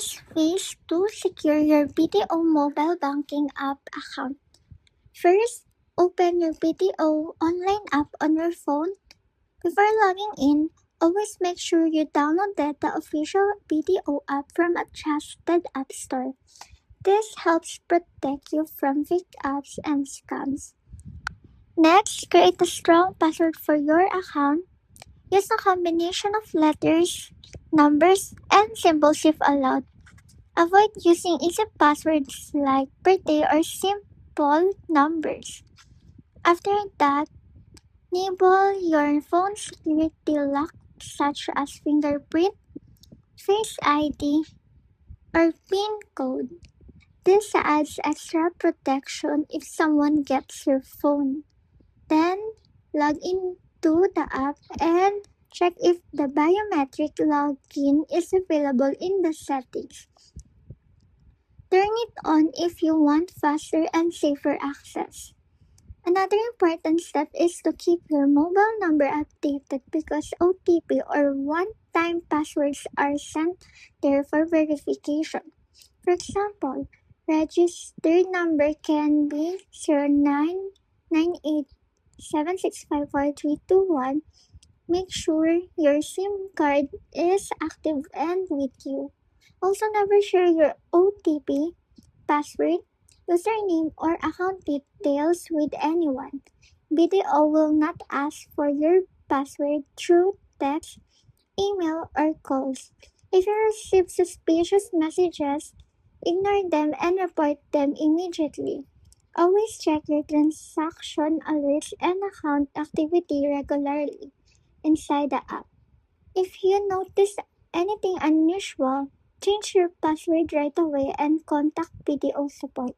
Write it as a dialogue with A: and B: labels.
A: Here's phase 2: secure your BDO Mobile Banking app account. First, open your BDO online app on your phone. Before logging in, always make sure you downloaded the official BDO app from a trusted app store. This helps protect you from fake apps and scams. Next, create a strong password for your account. Use a combination of letters, numbers, and symbols if allowed. Avoid using easy passwords like birthday or simple numbers. After that, enable your phone security lock such as fingerprint, face ID, or PIN code. This adds extra protection if someone gets your phone. Then, log into the app and check if the biometric login is available in the settings. Turn it on if you want faster and safer access. Another important step is to keep your mobile number updated because OTP or one-time passwords are sent there for verification. For example, registered number can be 09987654 Make sure your SIM card is active and with you. Also, never share your OTP, password, username, or account details with anyone. BDO will not ask for your password through text, email, or calls. If you receive suspicious messages, ignore them and report them immediately. Always check your transaction alerts and account activity regularly inside the app. If you notice anything unusual, change your password right away and contact BDO support.